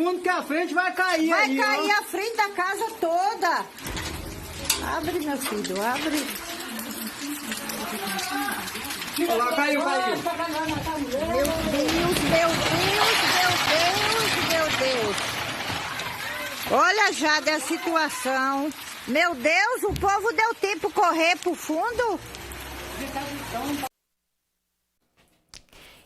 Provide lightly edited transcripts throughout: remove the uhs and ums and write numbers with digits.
fundo que a frente vai cair. Vai aí, cair ó. a frente da casa toda. Abre, meu filho, abre. Olha lá, caiu. Meu Deus. Olha já da situação. Meu Deus, o povo deu tempo correr pro fundo.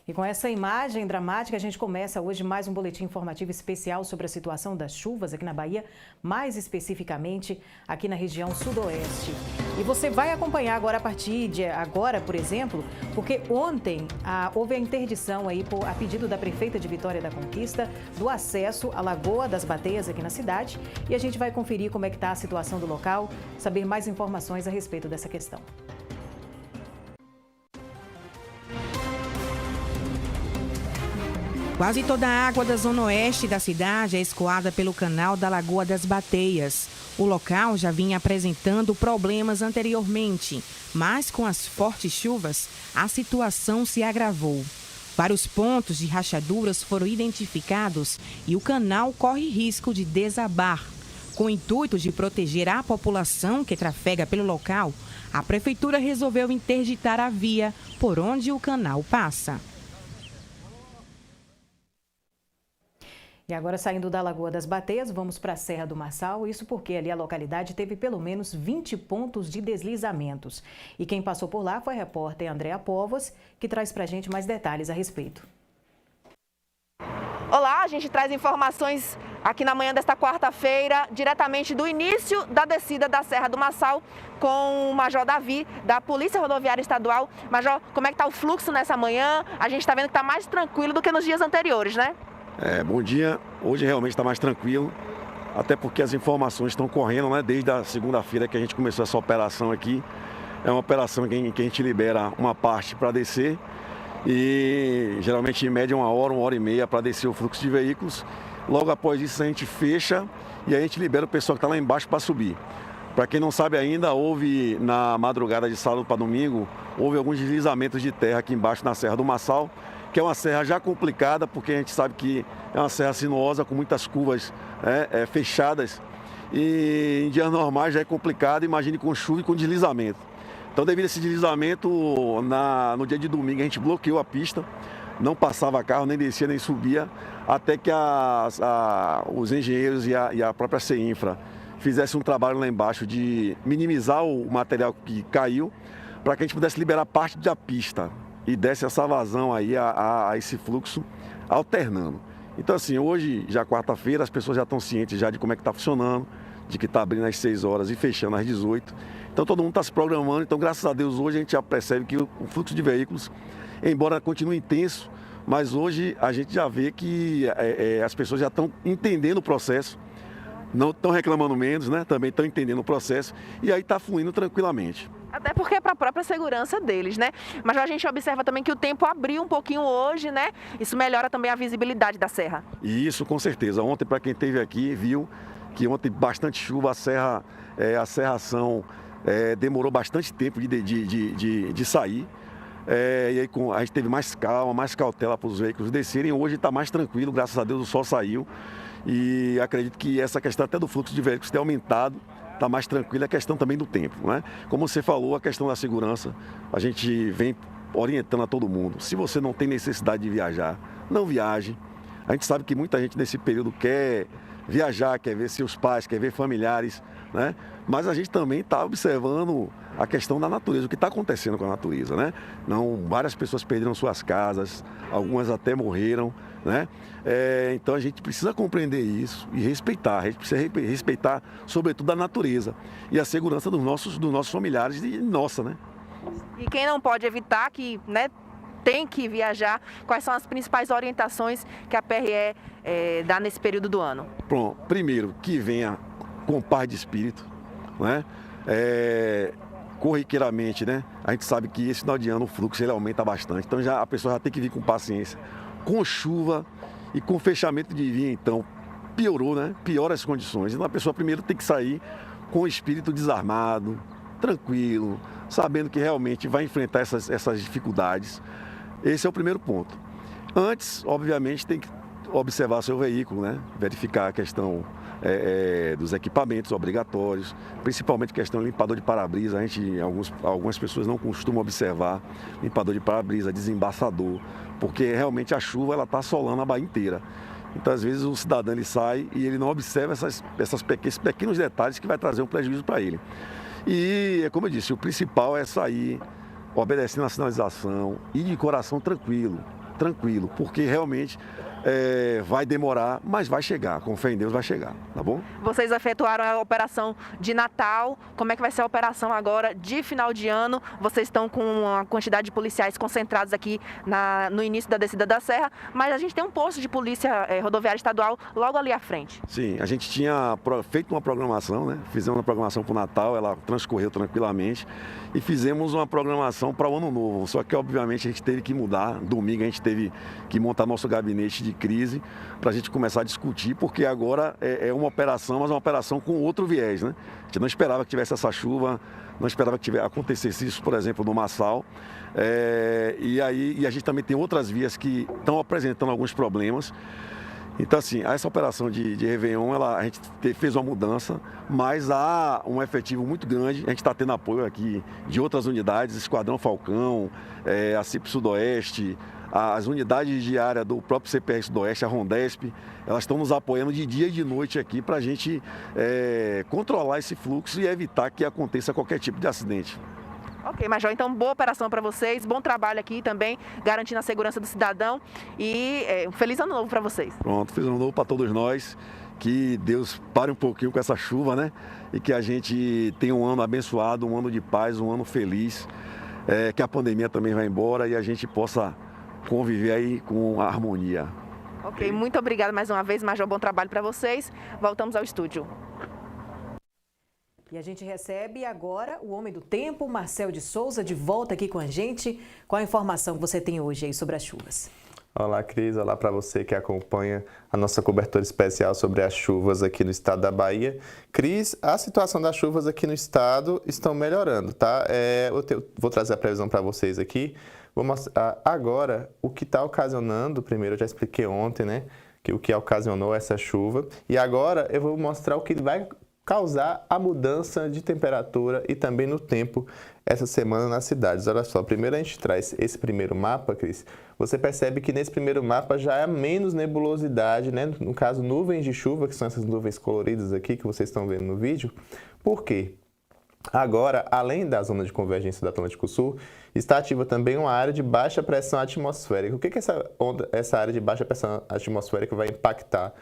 E com essa imagem dramática, a gente começa hoje mais um boletim informativo especial sobre a situação das chuvas aqui na Bahia, mais especificamente aqui na região sudoeste. E você vai acompanhar agora, a partir de agora, por exemplo, porque ontem houve a interdição aí, a pedido da prefeita de Vitória da Conquista, do acesso à Lagoa das Bateias aqui na cidade. E a gente vai conferir como é que está a situação do local, saber mais informações a respeito dessa questão. Quase toda a água da zona oeste da cidade é escoada pelo canal da Lagoa das Bateias. O local já vinha apresentando problemas anteriormente, mas com as fortes chuvas, a situação se agravou. Vários pontos de rachaduras foram identificados e o canal corre risco de desabar. Com o intuito de proteger a população que trafega pelo local, a prefeitura resolveu interditar a via por onde o canal passa. E agora, saindo da Lagoa das Bateias, vamos para a Serra do Marçal, isso porque ali a localidade teve pelo menos 20 pontos de deslizamentos. E quem passou por lá foi a repórter Andréa Povos, que traz para a gente mais detalhes a respeito. Olá, a gente traz informações aqui na manhã desta quarta-feira, diretamente do início da descida da Serra do Marçal, com o Major Davi, da Polícia Rodoviária Estadual. Major, como é que está o fluxo nessa manhã? A gente está vendo que está mais tranquilo do que nos dias anteriores, né? Bom dia. Hoje realmente está mais tranquilo, até porque as informações estão correndo, né? Desde a segunda-feira que a gente começou essa operação aqui. É uma operação em que a gente libera uma parte para descer e geralmente em média 1 hora e meia para descer o fluxo de veículos. Logo após isso a gente fecha e a gente libera o pessoal que está lá embaixo para subir. Para quem não sabe ainda, houve na madrugada de sábado para domingo, houve alguns deslizamentos de terra aqui embaixo na Serra do Marçal, que é uma serra já complicada, porque a gente sabe que é uma serra sinuosa com muitas curvas fechadas e em dias normais já é complicado, imagine com chuva e com deslizamento. Então, devido a esse deslizamento, no dia de domingo a gente bloqueou a pista, não passava carro, nem descia, nem subia, até que os engenheiros e a própria CEINFRA fizessem um trabalho lá embaixo de minimizar o material que caiu, para que a gente pudesse liberar parte da pista e desse essa vazão aí a esse fluxo alternando. Então assim, hoje, já quarta-feira, as pessoas já estão cientes já de como é que está funcionando, de que está abrindo às 6 horas e fechando às 18. Então todo mundo está se programando, então graças a Deus hoje a gente já percebe que o fluxo de veículos, embora continue intenso, mas hoje a gente já vê que as pessoas já estão entendendo o processo, não estão reclamando menos, né? Também estão entendendo o processo e aí está fluindo tranquilamente. Até porque é para a própria segurança deles, né? Mas a gente observa também que o tempo abriu um pouquinho hoje, né? Isso melhora também a visibilidade da serra. Isso, com certeza. Ontem, para quem esteve aqui, viu que ontem bastante chuva, a serração demorou bastante tempo de sair. E aí a gente teve mais calma, mais cautela para os veículos descerem. Hoje está mais tranquilo, graças a Deus o sol saiu. E acredito que essa questão até do fluxo de veículos tem aumentado. Está mais tranquila, a questão também do tempo, né? Como você falou, a questão da segurança, a gente vem orientando a todo mundo. Se você não tem necessidade de viajar, não viaje. A gente sabe que muita gente nesse período quer viajar, quer ver seus pais, quer ver familiares, né? Mas a gente também está observando a questão da natureza, o que está acontecendo com a natureza, né? Várias pessoas perderam suas casas, algumas até morreram, né? Então a gente precisa compreender isso e respeitar. A gente precisa respeitar, sobretudo, a natureza e a segurança dos nossos familiares e nossa, né? E quem não pode evitar que, né, tem que viajar, quais são as principais orientações que a PRE dá nesse período do ano? Pronto, primeiro, que venha com paz de espírito, né? Corriqueiramente, né? A gente sabe que esse final de ano o fluxo ele aumenta bastante, então a pessoa já tem que vir com paciência. Com chuva e com fechamento de via, então, piorou, né? Piora as condições. Então a pessoa primeiro tem que sair com o espírito desarmado, tranquilo, sabendo que realmente vai enfrentar essas dificuldades. Esse é o primeiro ponto. Antes, obviamente, tem que observar seu veículo, né? Verificar a questão dos equipamentos obrigatórios, principalmente questão de limpador de para-brisa. Algumas pessoas não costumam observar limpador de para-brisa, desembaçador, porque realmente a chuva ela está assolando a Bahia inteira. Então, às vezes, o cidadão ele sai e ele não observa esses pequenos detalhes que vai trazer um prejuízo para ele. E, como eu disse, o principal é sair obedecendo a sinalização e de coração tranquilo, porque realmente vai demorar, mas vai chegar, com fé em Deus vai chegar, tá bom? Vocês efetuaram a operação de Natal, como é que vai ser a operação agora de final de ano? Vocês estão com uma quantidade de policiais concentrados aqui no início da descida da serra, mas a gente tem um posto de polícia rodoviária estadual logo ali à frente. Sim, a gente tinha feito uma programação, né? Fizemos uma programação para o Natal, ela transcorreu tranquilamente e fizemos uma programação para o Ano Novo, só que obviamente a gente teve que mudar. Domingo a gente teve que montar nosso gabinete de crise para a gente começar a discutir, porque agora é uma operação, mas uma operação com outro viés, né? A gente não esperava que tivesse essa chuva, não esperava que acontecesse isso, por exemplo, no Massal. E a gente também tem outras vias que estão apresentando alguns problemas. Então, assim, essa operação de Réveillon, a gente fez uma mudança, mas há um efetivo muito grande. A gente está tendo apoio aqui de outras unidades, Esquadrão Falcão, a CIP Sudoeste, as unidades de área do próprio CPR Sudoeste, a Rondesp, elas estão nos apoiando de dia e de noite aqui para a gente controlar esse fluxo e evitar que aconteça qualquer tipo de acidente. Ok, Major, então boa operação para vocês, bom trabalho aqui também, garantindo a segurança do cidadão e um feliz ano novo para vocês. Pronto, feliz ano novo para todos nós, que Deus pare um pouquinho com essa chuva, né? E que a gente tenha um ano abençoado, um ano de paz, um ano feliz, que a pandemia também vai embora e a gente possa conviver aí com harmonia. Ok, muito obrigada mais uma vez, Major, bom trabalho para vocês. Voltamos ao estúdio. E a gente recebe agora o homem do tempo, Marcel de Souza, de volta aqui com a gente. Qual a informação que você tem hoje aí sobre as chuvas? Olá, Cris. Olá para você que acompanha a nossa cobertura especial sobre as chuvas aqui no estado da Bahia. Cris, a situação das chuvas aqui no estado estão melhorando, tá? Vou trazer a previsão para vocês aqui. Vou mostrar agora o que está ocasionando. Primeiro, eu já expliquei ontem, né? O que ocasionou essa chuva. E agora eu vou mostrar o que vai causar a mudança de temperatura e também no tempo essa semana nas cidades. Olha só, primeiro a gente traz esse primeiro mapa, Cris. Você percebe que nesse primeiro mapa já há menos nebulosidade, né? No caso, nuvens de chuva, que são essas nuvens coloridas aqui que vocês estão vendo no vídeo. Por quê? Agora, além da zona de convergência do Atlântico Sul, está ativa também uma área de baixa pressão atmosférica. O que essa área de baixa pressão atmosférica vai impactar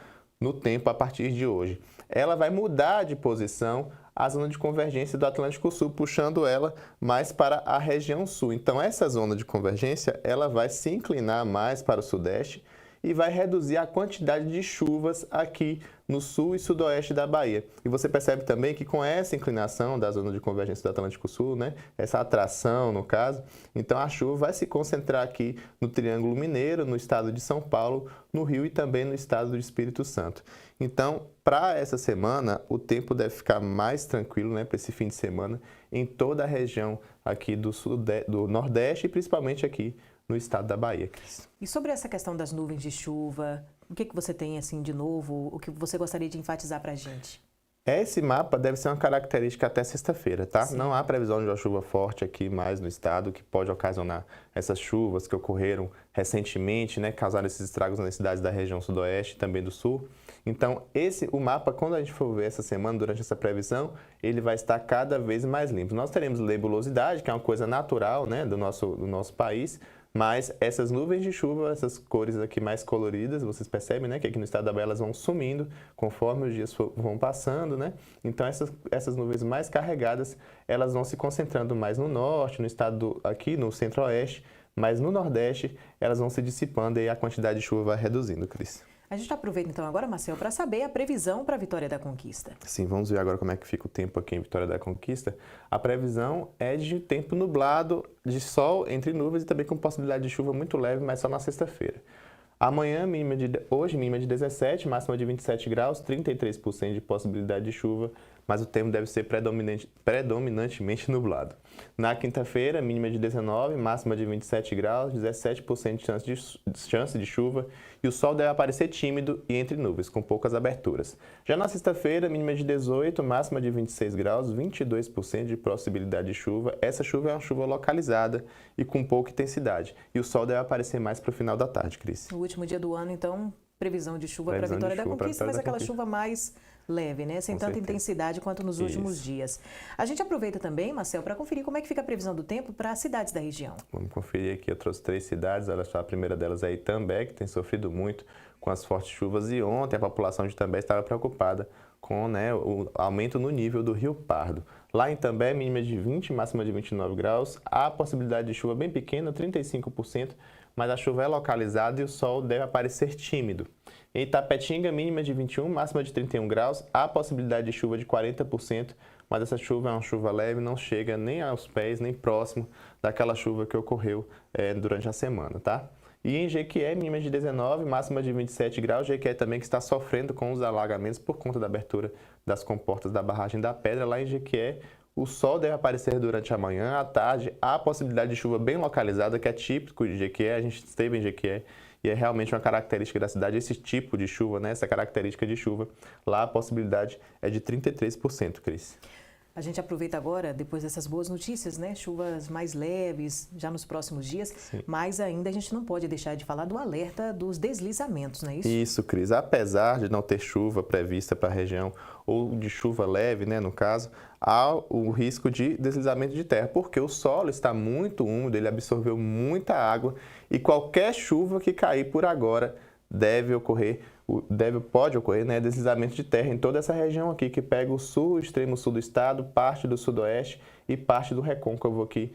no tempo a partir de hoje? Ela vai mudar de posição a zona de convergência do Atlântico Sul, puxando ela mais para a região sul. Então, essa zona de convergência ela vai se inclinar mais para o sudeste e vai reduzir a quantidade de chuvas aqui no sul e sudoeste da Bahia. E você percebe também que com essa inclinação da zona de convergência do Atlântico Sul, né, essa atração no caso, então a chuva vai se concentrar aqui no Triângulo Mineiro, no estado de São Paulo, no Rio e também no estado do Espírito Santo. Então, para essa semana, o tempo deve ficar mais tranquilo, né, para esse fim de semana, em toda a região aqui do Nordeste e principalmente aqui no estado da Bahia, Cris. E sobre essa questão das nuvens de chuva, o que você tem assim de novo, o que você gostaria de enfatizar para a gente? Esse mapa deve ser uma característica até sexta-feira, tá? Sim. Não há previsão de uma chuva forte aqui mais no estado, que pode ocasionar essas chuvas que ocorreram recentemente, né? Causaram esses estragos nas cidades da região sudoeste e também do sul. Então, o mapa, quando a gente for ver essa semana, durante essa previsão, ele vai estar cada vez mais limpo. Nós teremos nebulosidade, que é uma coisa natural, né, do nosso país, mas essas nuvens de chuva, essas cores aqui mais coloridas, vocês percebem, né, que aqui no estado da Bahia elas vão sumindo conforme os dias vão passando, né? Então essas nuvens mais carregadas, elas vão se concentrando mais no norte, no estado aqui no centro-oeste, mas no nordeste elas vão se dissipando e a quantidade de chuva vai reduzindo, Cris. A gente aproveita então agora, Marcel, para saber a previsão para a Vitória da Conquista. Sim, vamos ver agora como é que fica o tempo aqui em Vitória da Conquista. A previsão é de tempo nublado, de sol entre nuvens e também com possibilidade de chuva muito leve, mas só na sexta-feira. Amanhã, hoje mínima de 17, máxima de 27 graus, 33% de possibilidade de chuva, mas o tempo deve ser predominantemente nublado. Na quinta-feira, mínima de 19, máxima de 27 graus, 17% de chance de chuva e o sol deve aparecer tímido e entre nuvens, com poucas aberturas. Já na sexta-feira, mínima de 18, máxima de 26 graus, 22% de possibilidade de chuva. Essa chuva é uma chuva localizada e com pouca intensidade. E o sol deve aparecer mais para o final da tarde, Cris. O último dia do ano, então, previsão de chuva para a Vitória da Conquista, mas aquela chuva mais leve, né? Sem tanta intensidade quanto nos últimos dias. A gente aproveita também, Marcel, para conferir como é que fica a previsão do tempo para as cidades da região. Vamos conferir aqui, eu trouxe 3 cidades, a primeira delas é Itambé, que tem sofrido muito com as fortes chuvas e ontem a população de Itambé estava preocupada com o aumento no nível do Rio Pardo. Lá em Itambé, mínima de 20, máxima de 29 graus, há possibilidade de chuva bem pequena, 35%, mas a chuva é localizada e o sol deve aparecer tímido. Em Itapetinga, mínima de 21, máxima de 31 graus, há possibilidade de chuva de 40%, mas essa chuva é uma chuva leve, não chega nem aos pés, nem próximo daquela chuva que ocorreu durante a semana, tá? E em Jequié, mínima de 19, máxima de 27 graus, Jequié também que está sofrendo com os alagamentos por conta da abertura das comportas da barragem da Pedra. Lá em Jequié, o sol deve aparecer durante a manhã, à tarde, há possibilidade de chuva bem localizada, que é típico de Jequié, a gente esteve em Jequié, e é realmente uma característica da cidade, esse tipo de chuva, né? Essa característica de chuva. Lá a possibilidade é de 33%, Cris. A gente aproveita agora, depois dessas boas notícias, né? Chuvas mais leves já nos próximos dias, Sim. Mas ainda a gente não pode deixar de falar do alerta dos deslizamentos, não é isso? Isso, Cris. Apesar de não ter chuva prevista para a região, ou de chuva leve, né, no caso, há o risco de deslizamento de terra, porque o solo está muito úmido, ele absorveu muita água e qualquer chuva que cair por agora pode ocorrer, né, deslizamento de terra em toda essa região aqui, que pega o sul, o extremo sul do estado, parte do sudoeste e parte do recôncavo aqui,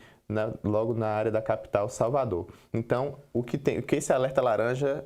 logo na área da capital, Salvador. Então, o que esse alerta laranja,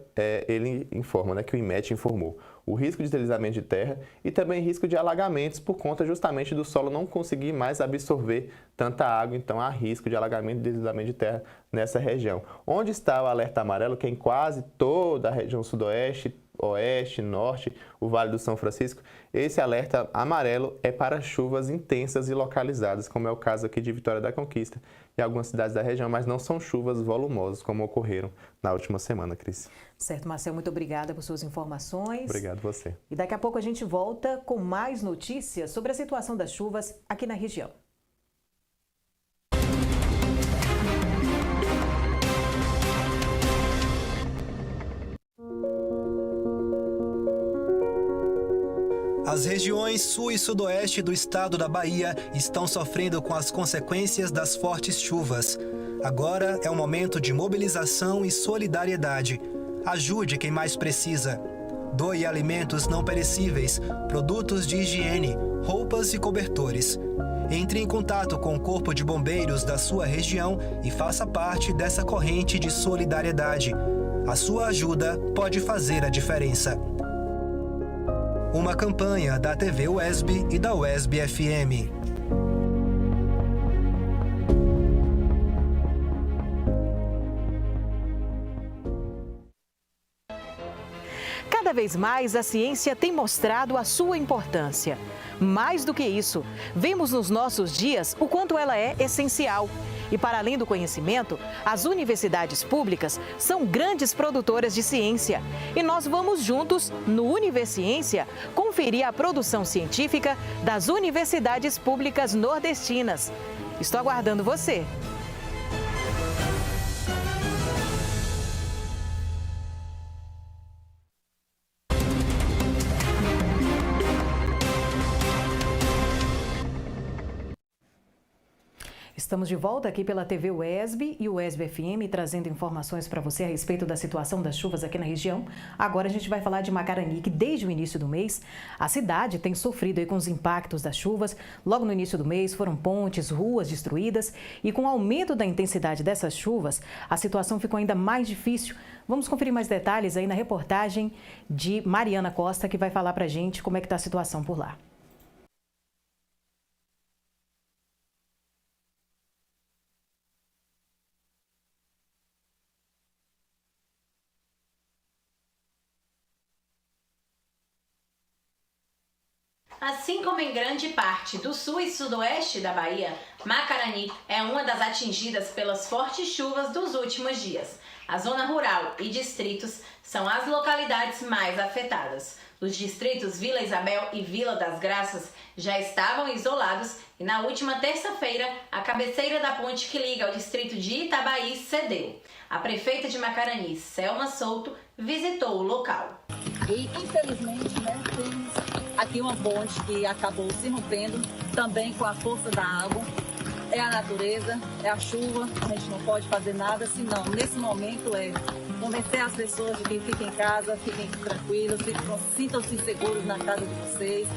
ele informa, né, que o IMET informou. O risco de deslizamento de terra e também risco de alagamentos por conta justamente do solo não conseguir mais absorver tanta água. Então, há risco de alagamento e deslizamento de terra nessa região. Onde está o alerta amarelo, que é em quase toda a região sudoeste, oeste, norte, o Vale do São Francisco, esse alerta amarelo é para chuvas intensas e localizadas, como é o caso aqui de Vitória da Conquista e algumas cidades da região, mas não são chuvas volumosas como ocorreram na última semana, Cris. Certo, Marcel, muito obrigada por suas informações. Obrigado você. E daqui a pouco a gente volta com mais notícias sobre a situação das chuvas aqui na região. As regiões sul e sudoeste do estado da Bahia estão sofrendo com as consequências das fortes chuvas. Agora é um momento de mobilização e solidariedade. Ajude quem mais precisa. Doe alimentos não perecíveis, produtos de higiene, roupas e cobertores. Entre em contato com o Corpo de Bombeiros da sua região e faça parte dessa corrente de solidariedade. A sua ajuda pode fazer a diferença. Uma campanha da TV UESB e da UESB FM. Cada vez mais a ciência tem mostrado a sua importância. Mais do que isso, vemos nos nossos dias o quanto ela é essencial. E para além do conhecimento, as universidades públicas são grandes produtoras de ciência. E nós vamos juntos, no Universiência, conferir a produção científica das universidades públicas nordestinas. Estou aguardando você! Estamos de volta aqui pela TV UESB e UESB FM, trazendo informações para você a respeito da situação das chuvas aqui na região. Agora a gente vai falar de Macarani, que desde o início do mês, a cidade tem sofrido aí com os impactos das chuvas. Logo no início do mês foram pontes, ruas destruídas e com o aumento da intensidade dessas chuvas, a situação ficou ainda mais difícil. Vamos conferir mais detalhes aí na reportagem de Mariana Costa, que vai falar para a gente como é que está a situação por lá. Assim como em grande parte do sul e sudoeste da Bahia, Macarani é uma das atingidas pelas fortes chuvas dos últimos dias. A zona rural e distritos são as localidades mais afetadas. Os distritos Vila Isabel e Vila das Graças já estavam isolados e na última terça-feira a cabeceira da ponte que liga ao distrito de Itabaí cedeu. A prefeita de Macarani, Selma Souto, visitou o local. E infelizmente, temos aqui uma ponte que acabou se rompendo também com a força da água. É a natureza, é a chuva, a gente não pode fazer nada, senão nesse momento convencer as pessoas de que fiquem em casa, fiquem tranquilos, sintam-se seguros na casa de vocês,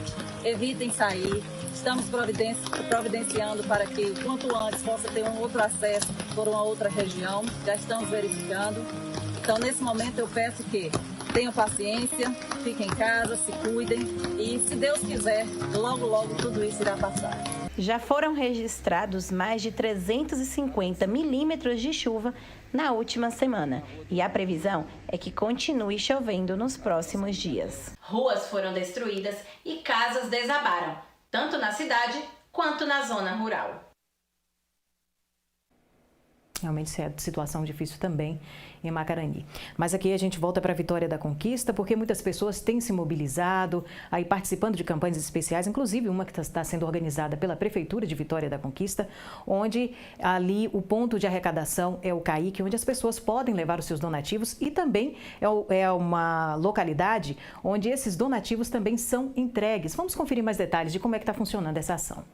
evitem sair. Estamos providenciando para que o quanto antes possa ter um outro acesso por uma outra região, já estamos verificando. Então nesse momento eu peço que tenham paciência, fiquem em casa, se cuidem e se Deus quiser, logo logo tudo isso irá passar. Já foram registrados mais de 350 milímetros de chuva na última semana e a previsão é que continue chovendo nos próximos dias. Ruas foram destruídas e casas desabaram, tanto na cidade quanto na zona rural. Realmente é situação difícil também em Macarani. Mas aqui a gente volta para a Vitória da Conquista, porque muitas pessoas têm se mobilizado, aí participando de campanhas especiais, inclusive uma que está sendo organizada pela Prefeitura de Vitória da Conquista, onde ali o ponto de arrecadação é o CAIC, onde as pessoas podem levar os seus donativos e também é uma localidade onde esses donativos também são entregues. Vamos conferir mais detalhes de como é que está funcionando essa ação.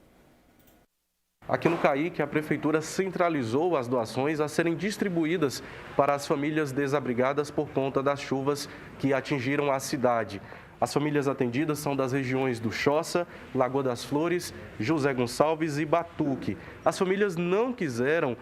Aqui no CAIC, a Prefeitura centralizou as doações a serem distribuídas para as famílias desabrigadas por conta das chuvas que atingiram a cidade. As famílias atendidas são das regiões do Choça, Lagoa das Flores, José Gonçalves e Batuque. As famílias não quiseram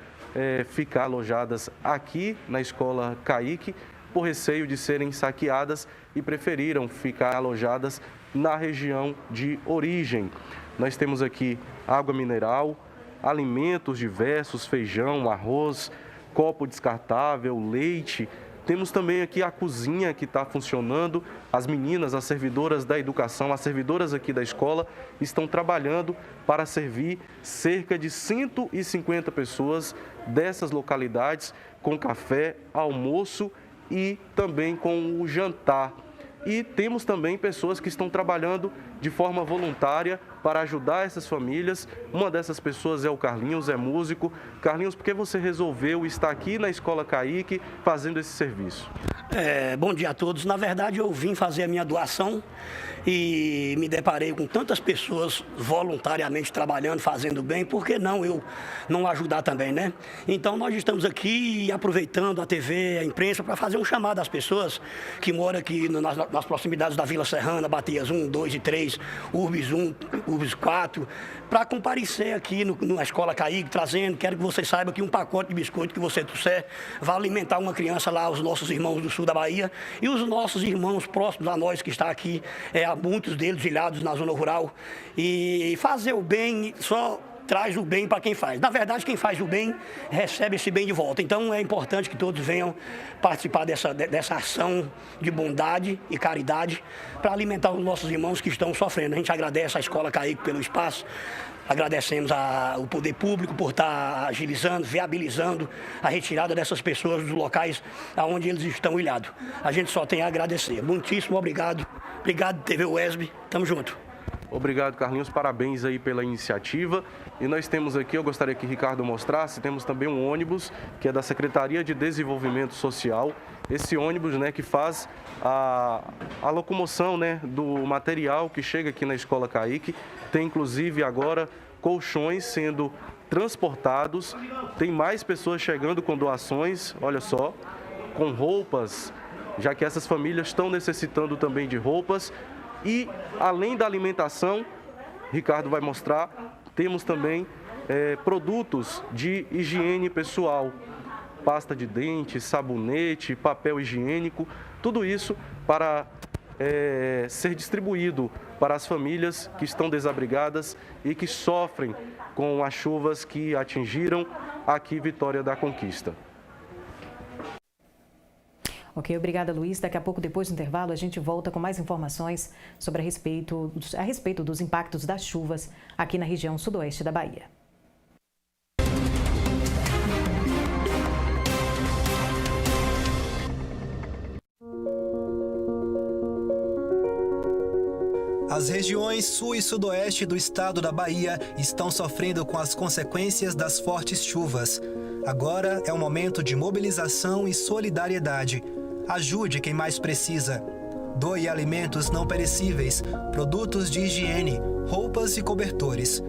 ficar alojadas aqui na escola CAIC por receio de serem saqueadas e preferiram ficar alojadas na região de origem. Nós temos aqui água mineral, alimentos diversos, feijão, arroz, copo descartável, leite. Temos também aqui a cozinha que está funcionando. As meninas, as servidoras da educação, as servidoras aqui da escola estão trabalhando para servir cerca de 150 pessoas dessas localidades com café, almoço e também com o jantar. E temos também pessoas que estão trabalhando de forma voluntária para ajudar essas famílias. Uma dessas pessoas é o Carlinhos, é músico. Carlinhos, por que você resolveu estar aqui na Escola CAIC fazendo esse serviço? Bom dia a todos. Na verdade, eu vim fazer a minha doação e me deparei com tantas pessoas voluntariamente trabalhando, fazendo bem. Por que não eu não ajudar também, né? Então, nós estamos aqui aproveitando a TV, a imprensa, para fazer um chamado às pessoas que moram aqui nas proximidades da Vila Serrana, Bateias 1, 2 e 3, Urbis 1, Urbis 4, para comparecer aqui na Escola CAIC, trazendo, quero que você saiba que um pacote de biscoito que você trouxer vai alimentar uma criança lá, os nossos irmãos do sul da Bahia e os nossos irmãos próximos a nós que está aqui, muitos deles ilhados na zona rural. E fazer o bem só traz o bem para quem faz. Na verdade, quem faz o bem recebe esse bem de volta. Então, é importante que todos venham participar dessa ação de bondade e caridade para alimentar os nossos irmãos que estão sofrendo. A gente agradece à Escola CAIC pelo espaço, agradecemos ao poder público por estar agilizando, viabilizando a retirada dessas pessoas dos locais onde eles estão ilhados. A gente só tem a agradecer. Muitíssimo obrigado. Obrigado, TV UESB. Tamo junto. Obrigado, Carlinhos. Parabéns aí pela iniciativa. E nós temos aqui, eu gostaria que o Ricardo mostrasse, temos também um ônibus que é da Secretaria de Desenvolvimento Social. Esse ônibus, né, que faz a locomoção, né, do material que chega aqui na Escola CAIC. Tem, inclusive, agora colchões sendo transportados. Tem mais pessoas chegando com doações, olha só, com roupas, já que essas famílias estão necessitando também de roupas. E, além da alimentação, Ricardo vai mostrar, temos também produtos de higiene pessoal, pasta de dente, sabonete, papel higiênico, tudo isso para ser distribuído para as famílias que estão desabrigadas e que sofrem com as chuvas que atingiram aqui Vitória da Conquista. Ok, obrigada, Luiz. Daqui a pouco, depois do intervalo, a gente volta com mais informações sobre a respeito dos impactos das chuvas aqui na região sudoeste da Bahia. As regiões sul e sudoeste do estado da Bahia estão sofrendo com as consequências das fortes chuvas. Agora é um momento de mobilização e solidariedade. Ajude quem mais precisa. Doe alimentos não perecíveis, produtos de higiene, roupas e cobertores.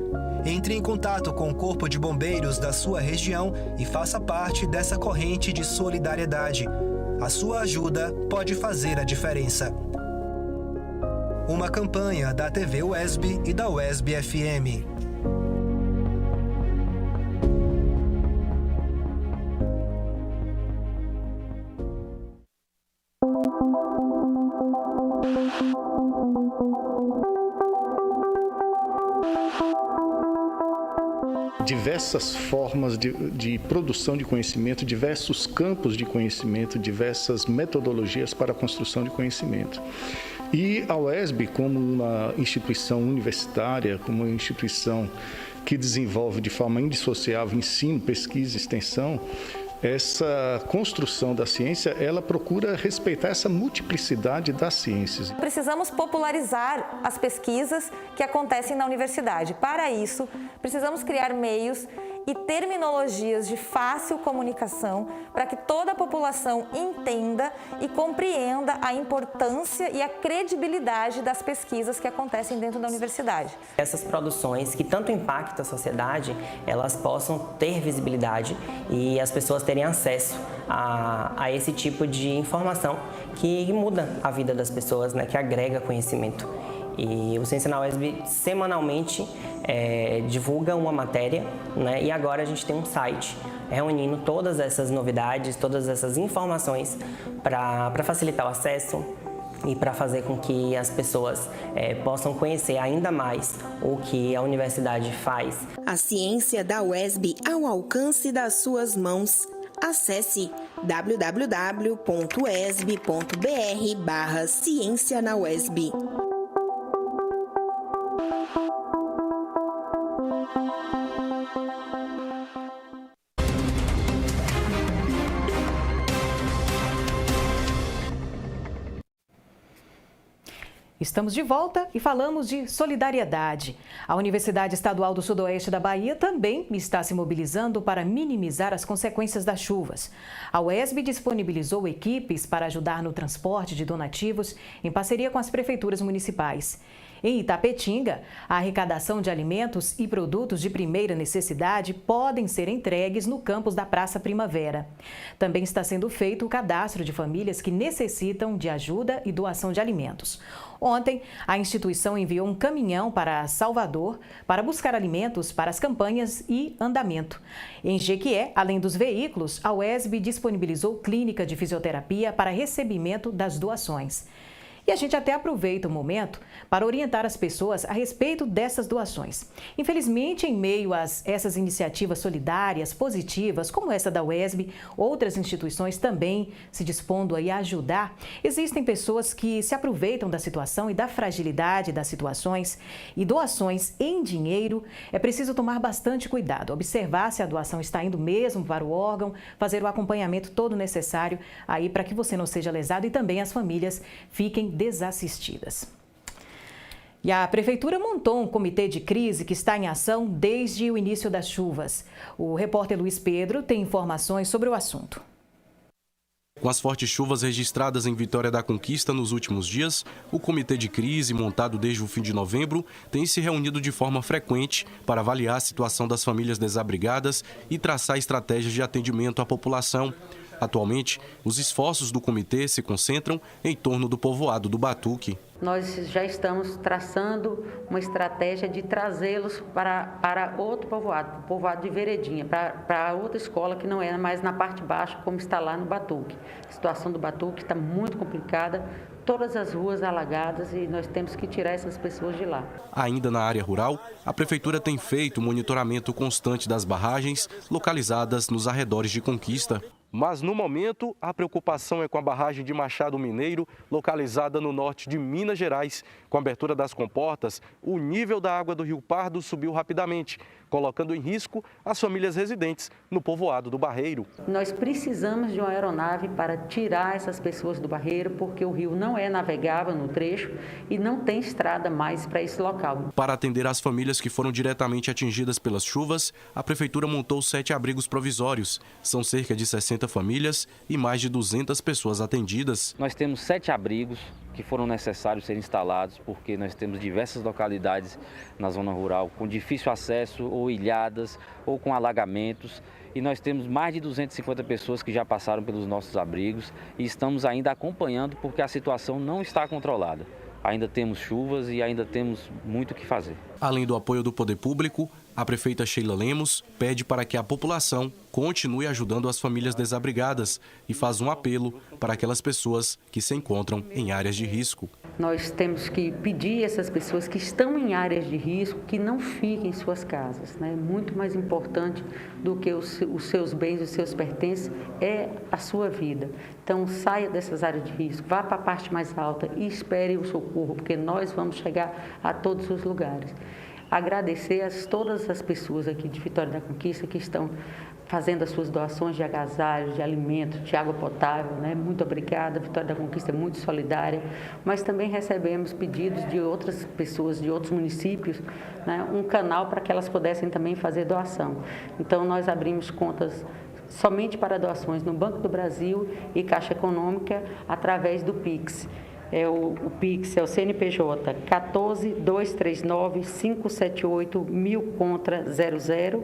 Entre em contato com o Corpo de Bombeiros da sua região e faça parte dessa corrente de solidariedade. A sua ajuda pode fazer a diferença. Uma campanha da TV UESB e da UESB FM. Diversas formas de produção de conhecimento, diversos campos de conhecimento, diversas metodologias para a construção de conhecimento. E a UESB, como uma instituição universitária, como uma instituição que desenvolve de forma indissociável ensino, pesquisa e extensão, essa construção da ciência, ela procura respeitar essa multiplicidade das ciências. Precisamos popularizar as pesquisas que acontecem na universidade. Para isso, precisamos criar meios e terminologias de fácil comunicação para que toda a população entenda e compreenda a importância e a credibilidade das pesquisas que acontecem dentro da universidade. Essas produções que tanto impactam a sociedade, elas possam ter visibilidade e as pessoas terem acesso a esse tipo de informação que muda a vida das pessoas, né, que agrega conhecimento. E o Ciência na UESB semanalmente divulga uma matéria, né? E agora a gente tem um site reunindo todas essas novidades, todas essas informações para facilitar o acesso e para fazer com que as pessoas possam conhecer ainda mais o que a universidade faz. A ciência da UESB ao alcance das suas mãos. Acesse www.uesb.br/ciência na UESB. Estamos de volta e falamos de solidariedade. A Universidade Estadual do Sudoeste da Bahia também está se mobilizando para minimizar as consequências das chuvas. A UESB disponibilizou equipes para ajudar no transporte de donativos em parceria com as prefeituras municipais. Em Itapetinga, a arrecadação de alimentos e produtos de primeira necessidade podem ser entregues no campus da Praça Primavera. Também está sendo feito o cadastro de famílias que necessitam de ajuda e doação de alimentos. Ontem, a instituição enviou um caminhão para Salvador para buscar alimentos para as campanhas e andamento. Em Jequié, além dos veículos, a UESB disponibilizou clínica de fisioterapia para recebimento das doações. E a gente até aproveita o momento para orientar as pessoas a respeito dessas doações. Infelizmente, em meio a essas iniciativas solidárias, positivas, como essa da UESB, outras instituições também se dispondo a ajudar, existem pessoas que se aproveitam da situação e da fragilidade das situações e doações em dinheiro. É preciso tomar bastante cuidado, observar se a doação está indo mesmo para o órgão, fazer o acompanhamento todo necessário aí para que você não seja lesado e também as famílias fiquem desassistidas. E a Prefeitura montou um comitê de crise que está em ação desde o início das chuvas. O repórter Luiz Pedro tem informações sobre o assunto. Com as fortes chuvas registradas em Vitória da Conquista nos últimos dias, o comitê de crise, montado desde o fim de novembro, tem se reunido de forma frequente para avaliar a situação das famílias desabrigadas e traçar estratégias de atendimento à população. Atualmente, os esforços do comitê se concentram em torno do povoado do Batuque. Nós já estamos traçando uma estratégia de trazê-los para outro povoado, o povoado de Veredinha, para outra escola que não é mais na parte baixa, como está lá no Batuque. A situação do Batuque está muito complicada, todas as ruas alagadas e nós temos que tirar essas pessoas de lá. Ainda na área rural, a Prefeitura tem feito monitoramento constante das barragens localizadas nos arredores de Conquista. Mas, no momento, a preocupação é com a barragem de Machado Mineiro, localizada no norte de Minas Gerais. Com a abertura das comportas, o nível da água do Rio Pardo subiu rapidamente, colocando em risco as famílias residentes no povoado do Barreiro. Nós precisamos de uma aeronave para tirar essas pessoas do Barreiro, porque o rio não é navegável no trecho e não tem estrada mais para esse local. Para atender as famílias que foram diretamente atingidas pelas chuvas, a Prefeitura montou 7 abrigos provisórios. São cerca de 60 famílias e mais de 200 pessoas atendidas. Nós temos 7 abrigos que foram necessários ser instalados, porque nós temos diversas localidades na zona rural com difícil acesso, ou ilhadas, ou com alagamentos. E nós temos mais de 250 pessoas que já passaram pelos nossos abrigos e estamos ainda acompanhando porque a situação não está controlada. Ainda temos chuvas e ainda temos muito o que fazer. Além do apoio do poder público, a prefeita Sheila Lemos pede para que a população continue ajudando as famílias desabrigadas e faz um apelo para aquelas pessoas que se encontram em áreas de risco. Nós temos que pedir a essas pessoas que estão em áreas de risco que não fiquem em suas casas, né? Muito mais importante do que os seus bens, os seus pertences, é a sua vida. Então saia dessas áreas de risco, vá para a parte mais alta e espere o socorro, porque nós vamos chegar a todos os lugares. Agradecer a todas as pessoas aqui de Vitória da Conquista que estão fazendo as suas doações de agasalhos, de alimentos, de água potável, né? Muito obrigada, Vitória da Conquista é muito solidária, mas também recebemos pedidos de outras pessoas, de outros municípios, né? Um canal para que elas pudessem também fazer doação. Então nós abrimos contas somente para doações no Banco do Brasil e Caixa Econômica através do Pix. O Pix é o CNPJ 14-239-578-1000 contra 00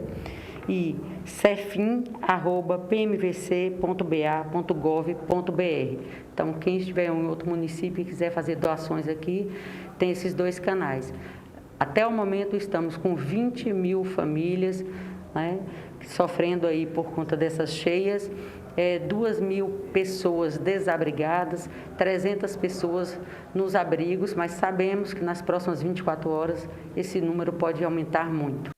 e cefim@pmvc.ba.gov.br. Então, quem estiver em outro município e quiser fazer doações aqui, tem esses 2 canais. Até o momento, estamos com 20 mil famílias, né, sofrendo aí por conta dessas cheias. 2.000 pessoas desabrigadas, 300 pessoas nos abrigos, mas sabemos que nas próximas 24 horas esse número pode aumentar muito.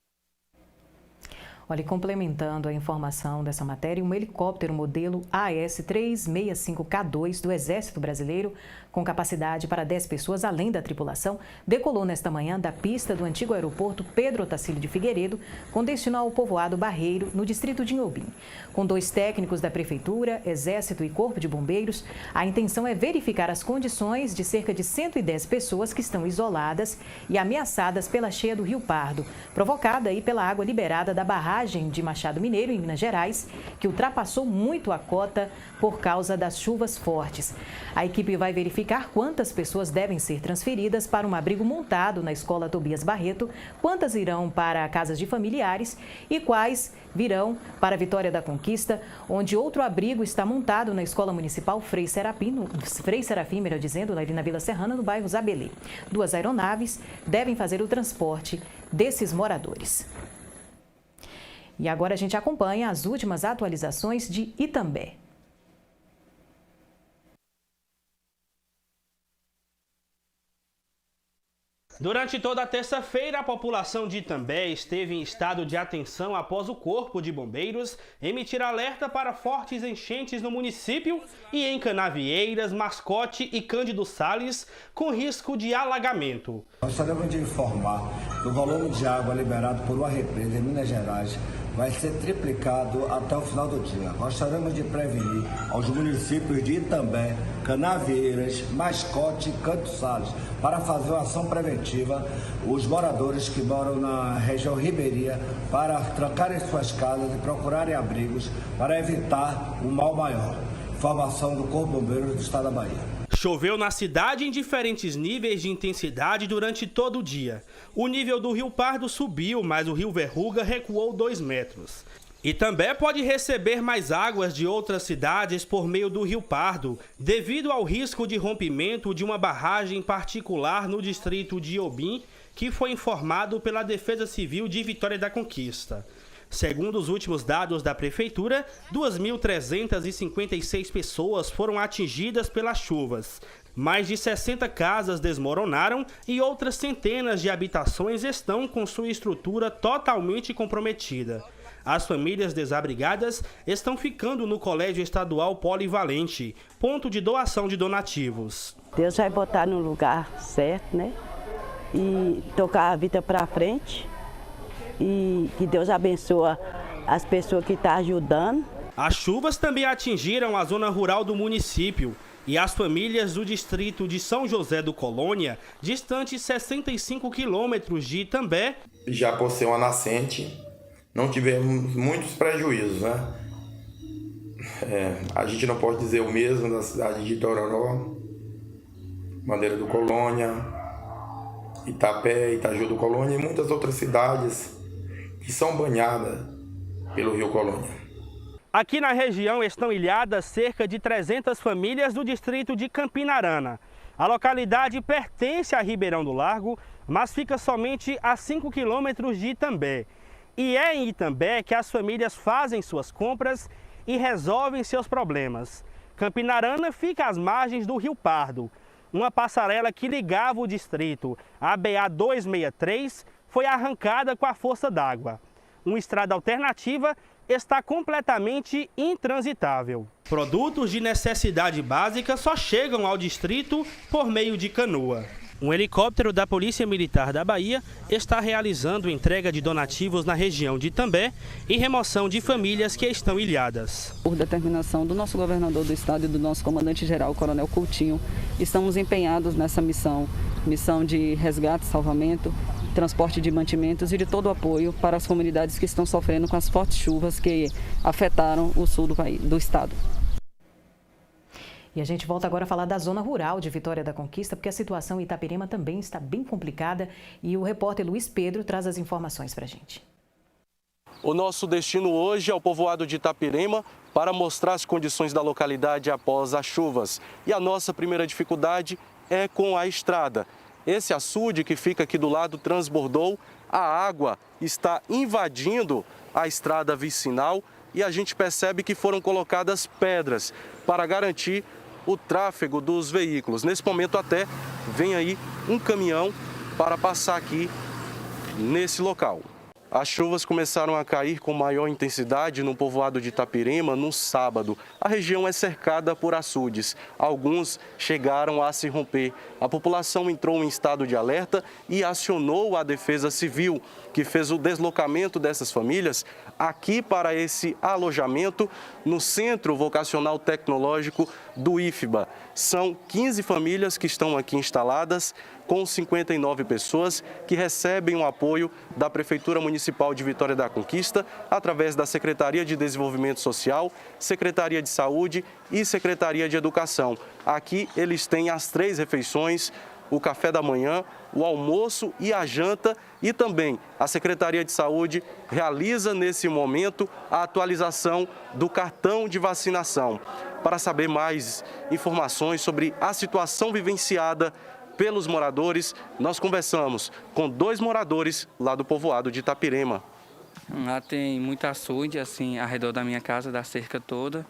Olha, e complementando a informação dessa matéria, um helicóptero modelo AS-365K2 do Exército Brasileiro, com capacidade para 10 pessoas, além da tripulação, decolou nesta manhã da pista do antigo aeroporto Pedro Otacílio de Figueiredo, com destino ao povoado Barreiro, no distrito de Inhobim. Com 2 técnicos da Prefeitura, Exército e Corpo de Bombeiros, a intenção é verificar as condições de cerca de 110 pessoas que estão isoladas e ameaçadas pela cheia do Rio Pardo, provocada aí pela água liberada da barragem de Machado Mineiro, em Minas Gerais, que ultrapassou muito a cota por causa das chuvas fortes. A equipe vai verificar quantas pessoas devem ser transferidas para um abrigo montado na Escola Tobias Barreto, quantas irão para casas de familiares e quais virão para Vitória da Conquista, onde outro abrigo está montado na Escola Municipal Frei Serafim, melhor dizendo, ali na Vila Serrana, no bairro Zabelê. 2 aeronaves devem fazer o transporte desses moradores. E agora a gente acompanha as últimas atualizações de Itambé. Durante toda a terça-feira, a população de Itambé esteve em estado de atenção após o Corpo de Bombeiros emitir alerta para fortes enchentes no município e em Canavieiras, Mascote e Cândido Sales, com risco de alagamento. Gostaríamos de informar que o volume de água liberado por uma represa em Minas Gerais vai ser triplicado até o final do dia. Gostaríamos de prevenir aos municípios de Itambé, Canavieiras, Mascote e Cândido Sales, para fazer uma ação preventiva, os moradores que moram na região ribeirinha, para trancarem suas casas e procurarem abrigos para evitar um mal maior. Informação do Corpo de Bombeiros do Estado da Bahia. Choveu na cidade em diferentes níveis de intensidade durante todo o dia. O nível do Rio Pardo subiu, mas o Rio Verruga recuou 2 metros. Itambé pode receber mais águas de outras cidades por meio do Rio Pardo, devido ao risco de rompimento de uma barragem particular no distrito de Inhobim, que foi informado pela Defesa Civil de Vitória da Conquista. Segundo os últimos dados da Prefeitura, 2.356 pessoas foram atingidas pelas chuvas. Mais de 60 casas desmoronaram e outras centenas de habitações estão com sua estrutura totalmente comprometida. As famílias desabrigadas estão ficando no Colégio Estadual Polivalente, ponto de doação de donativos. Deus vai botar no lugar certo, né? E tocar a vida para frente. E que Deus abençoe as pessoas que estão ajudando. As chuvas também atingiram a zona rural do município e as famílias do distrito de São José do Colônia, distante 65 quilômetros de Itambé. Já por ser uma nascente, não tivemos muitos prejuízos, né? A gente não pode dizer o mesmo da cidade de Itororó, Bandeira do Colônia, Itapé, Itaju do Colônia e muitas outras cidades que são banhadas pelo Rio Colônia. Aqui na região estão ilhadas cerca de 300 famílias do distrito de Campinarana. A localidade pertence a Ribeirão do Largo, mas fica somente a 5 quilômetros de Itambé. E é em Itambé que as famílias fazem suas compras e resolvem seus problemas. Campinarana fica às margens do Rio Pardo. Uma passarela que ligava o distrito à BA 263 foi arrancada com a força d'água. Uma estrada alternativa está completamente intransitável. Produtos de necessidade básica só chegam ao distrito por meio de canoa. Um helicóptero da Polícia Militar da Bahia está realizando entrega de donativos na região de Itambé e remoção de famílias que estão ilhadas. Por determinação do nosso governador do estado e do nosso comandante-geral, Coronel Coutinho, estamos empenhados nessa missão de resgate, salvamento, transporte de mantimentos e de todo o apoio para as comunidades que estão sofrendo com as fortes chuvas que afetaram o sul do estado. E a gente volta agora a falar da zona rural de Vitória da Conquista, porque a situação em Itapirema também está bem complicada e o repórter Luiz Pedro traz as informações para a gente. O nosso destino hoje é o povoado de Itapirema para mostrar as condições da localidade após as chuvas. E a nossa primeira dificuldade é com a estrada. Esse açude que fica aqui do lado transbordou, a água está invadindo a estrada vicinal e a gente percebe que foram colocadas pedras para garantir o tráfego dos veículos. Nesse momento até vem aí um caminhão para passar aqui nesse local. As chuvas começaram a cair com maior intensidade no povoado de Itapirema no sábado. A região é cercada por açudes. Alguns chegaram a se romper. A população entrou em estado de alerta e acionou a Defesa Civil, que fez o deslocamento dessas famílias aqui para esse alojamento no Centro Vocacional Tecnológico do IFBA. São 15 famílias que estão aqui instaladas, com 59 pessoas que recebem o apoio da Prefeitura Municipal de Vitória da Conquista, através da Secretaria de Desenvolvimento Social, Secretaria de Saúde e Secretaria de Educação. Aqui eles têm as 3 refeições, o café da manhã, o almoço e a janta, e também a Secretaria de Saúde realiza nesse momento a atualização do cartão de vacinação. Para saber mais informações sobre a situação vivenciada pelos moradores, nós conversamos com 2 moradores lá do povoado de Itapirema. Lá tem muito açude, assim, ao redor da minha casa, da cerca toda.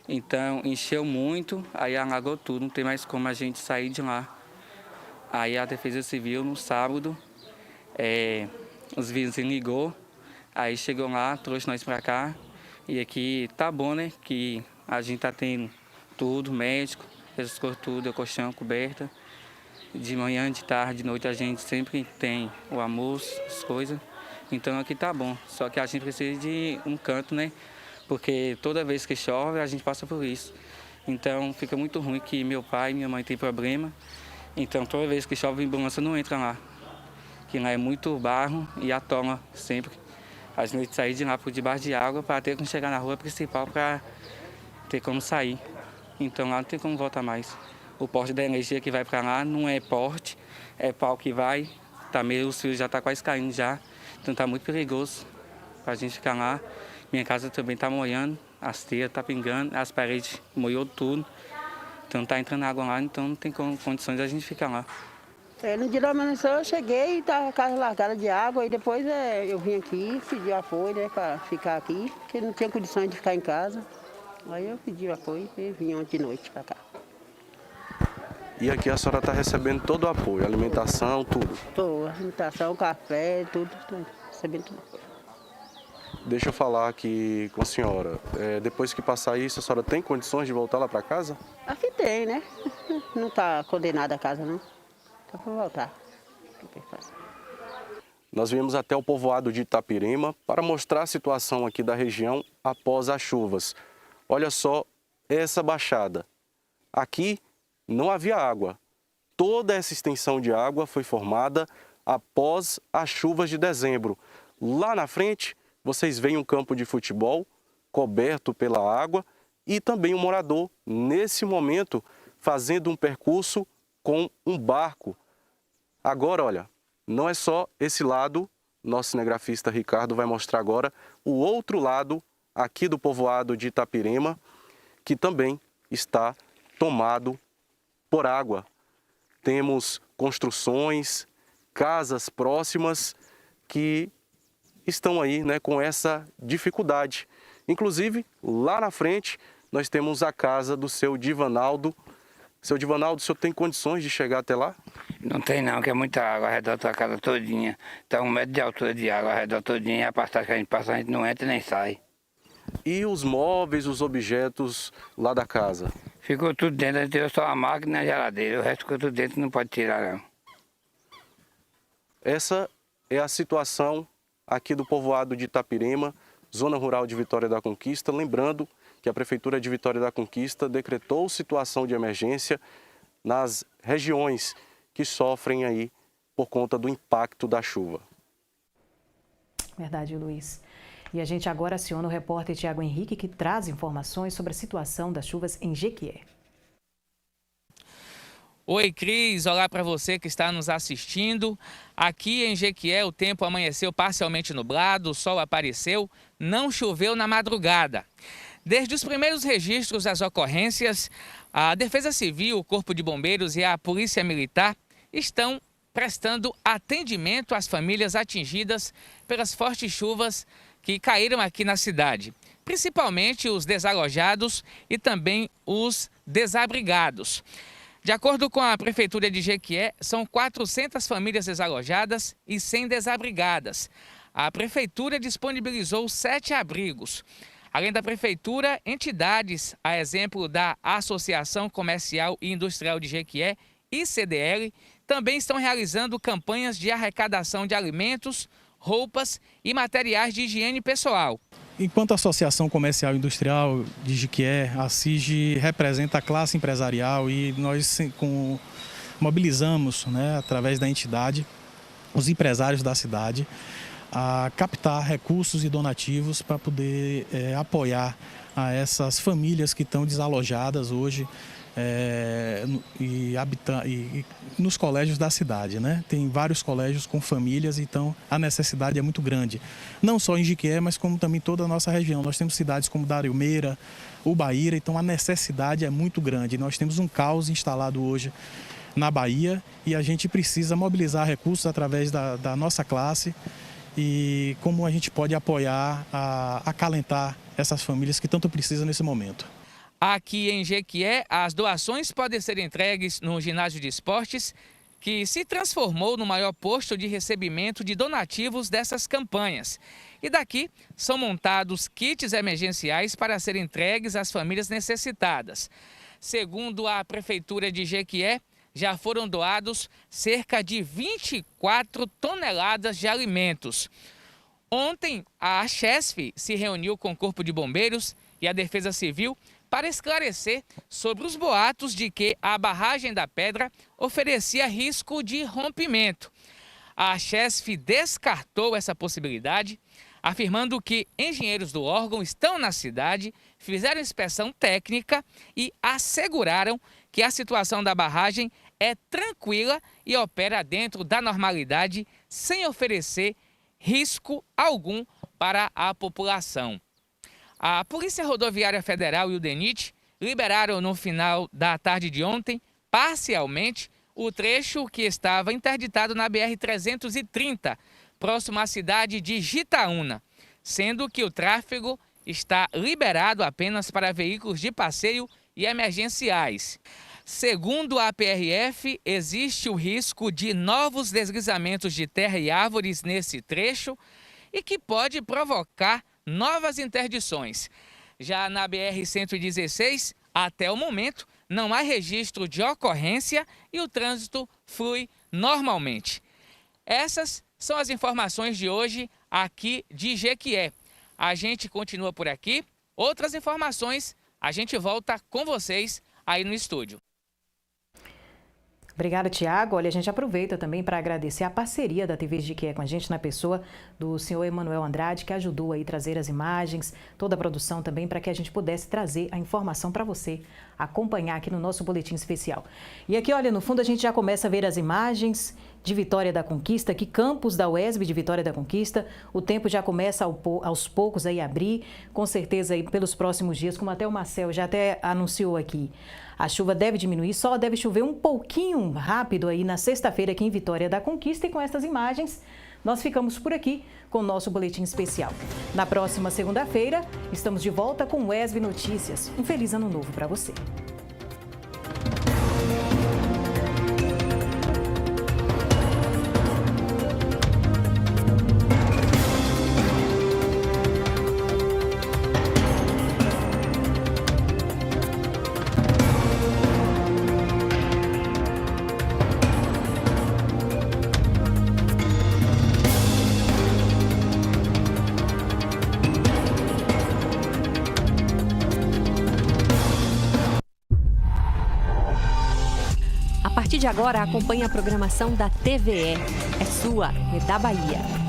Então, encheu muito, aí alagou tudo, não tem mais como a gente sair de lá. Aí a Defesa Civil, no sábado, os vizinhos ligou, aí chegou lá, trouxe nós para cá. E aqui tá bom, né, que a gente tá tendo tudo, médico, essas coisas tudo, colchão, coberta. De manhã, de tarde, de noite, a gente sempre tem o almoço, as coisas. Então aqui tá bom, só que a gente precisa de um canto, né? Porque toda vez que chove, a gente passa por isso. Então fica muito ruim que meu pai e minha mãe têm problema. Então toda vez que chove, a ambulância não entra lá. Que lá é muito barro e atola sempre. A gente tem que sair de lá por debaixo de água para ter como chegar na rua principal para ter como sair. Então lá não tem como voltar mais. O poste da energia que vai para lá não é porte, é pau que vai, tá meio, os fios já tá quase caindo já, então tá muito perigoso para a gente ficar lá. Minha casa também tá molhando, as telhas tá pingando, as paredes molhou tudo, então tá entrando água lá, então não tem condições de a gente ficar lá. No dia da amanhecer eu cheguei e tava a casa largada de água, e depois eu vim aqui, pedi apoio, né, para ficar aqui, porque não tinha condições de ficar em casa. Aí eu pedi apoio e vim ontem de noite para cá. E aqui a senhora está recebendo todo o apoio, alimentação, tudo? Estou, alimentação, café, tudo, estou recebendo tudo. Deixa eu falar aqui com a senhora. Depois que passar isso, a senhora tem condições de voltar lá para casa? Aqui tem, né? Não está condenada a casa, não. Tá para voltar. Nós viemos até o povoado de Itapirema para mostrar a situação aqui da região após as chuvas. Olha só essa baixada. Aqui não havia água. Toda essa extensão de água foi formada após as chuvas de dezembro. Lá na frente, vocês veem um campo de futebol coberto pela água e também um morador, nesse momento, fazendo um percurso com um barco. Agora, olha, não é só esse lado, nosso cinegrafista Ricardo vai mostrar agora o outro lado aqui do povoado de Itapirema, que também está tomado por água. Temos construções, casas próximas que estão aí, né, com essa dificuldade. Inclusive, lá na frente, nós temos a casa do seu Divanaldo. Seu Divanaldo, o senhor tem condições de chegar até lá? Não tem não, que é muita água ao redor da casa todinha. Está 1 metro de altura de água ao redor todinha e a passagem que a gente passa, a gente não entra nem sai. E os móveis, os objetos lá da casa? Ficou tudo dentro, a gente tirou só a máquina e a geladeira, o resto ficou tudo dentro, não pode tirar não. Essa é a situação aqui do povoado de Itapirema, zona rural de Vitória da Conquista. Lembrando que a Prefeitura de Vitória da Conquista decretou situação de emergência nas regiões que sofrem aí por conta do impacto da chuva. Verdade, Luiz. E a gente agora aciona o repórter Tiago Henrique, que traz informações sobre a situação das chuvas em Jequié. Oi, Cris. Olá para você que está nos assistindo. Aqui em Jequié o tempo amanheceu parcialmente nublado, o sol apareceu, não choveu na madrugada. Desde os primeiros registros das ocorrências, a Defesa Civil, o Corpo de Bombeiros e a Polícia Militar estão prestando atendimento às famílias atingidas pelas fortes chuvas que caíram aqui na cidade, principalmente os desalojados e também os desabrigados. De acordo com a Prefeitura de Jequié, são 400 famílias desalojadas e 100 desabrigadas. A Prefeitura disponibilizou 7 abrigos. Além da Prefeitura, entidades, a exemplo da Associação Comercial e Industrial de Jequié, ICDL, também estão realizando campanhas de arrecadação de alimentos, roupas e materiais de higiene pessoal. Enquanto Associação Comercial e Industrial de Jequié, a CIG representa a classe empresarial e nós mobilizamos, através da entidade, os empresários da cidade a captar recursos e donativos para poder apoiar a essas famílias que estão desalojadas hoje e nos colégios da cidade, Tem vários colégios com famílias, então a necessidade é muito grande. Não só em Jequié, mas como também toda a nossa região. Nós temos cidades como Dariumeira, Ubaíra, então a necessidade é muito grande. Nós temos um caos instalado hoje na Bahia e a gente precisa mobilizar recursos através da nossa classe e como a gente pode apoiar, acalentar essas famílias que tanto precisam nesse momento. Aqui em Jequié, as doações podem ser entregues no ginásio de esportes, que se transformou no maior posto de recebimento de donativos dessas campanhas. E daqui são montados kits emergenciais para serem entregues às famílias necessitadas. Segundo a Prefeitura de Jequié, já foram doados cerca de 24 toneladas de alimentos. Ontem, a Chesf se reuniu com o Corpo de Bombeiros e a Defesa Civil para esclarecer sobre os boatos de que a barragem da Pedra oferecia risco de rompimento. A Chesf descartou essa possibilidade, afirmando que engenheiros do órgão estão na cidade, fizeram inspeção técnica e asseguraram que a situação da barragem é tranquila e opera dentro da normalidade, sem oferecer risco algum para a população. A Polícia Rodoviária Federal e o DENIT liberaram no final da tarde de ontem, parcialmente, o trecho que estava interditado na BR-330, próximo à cidade de Jitaúna, sendo que o tráfego está liberado apenas para veículos de passeio e emergenciais. Segundo a PRF, existe o risco de novos deslizamentos de terra e árvores nesse trecho e que pode provocar novas interdições. Já na BR-116, até o momento, não há registro de ocorrência e o trânsito flui normalmente. Essas são as informações de hoje aqui de Jequié. A gente continua por aqui. Outras informações, a gente volta com vocês aí no estúdio. Obrigada, Tiago. Olha, a gente aproveita também para agradecer a parceria da TV Jequié com a gente, na pessoa do senhor Emanuel Andrade, que ajudou aí a trazer as imagens, toda a produção também, para que a gente pudesse trazer a informação para você acompanhar aqui no nosso boletim especial. E aqui, olha, no fundo a gente já começa a ver as imagens de Vitória da Conquista, aqui campus da UESB de Vitória da Conquista. O tempo já começa aos poucos aí a abrir, com certeza aí pelos próximos dias, como até o Marcel já até anunciou aqui. A chuva deve diminuir, só deve chover um pouquinho rápido aí na sexta-feira aqui em Vitória da Conquista. E com essas imagens, nós ficamos por aqui com o nosso boletim especial. Na próxima segunda-feira, estamos de volta com o UESB Notícias. Um feliz ano novo para você. A partir de agora, acompanhe a programação da TVE. É sua, é da Bahia.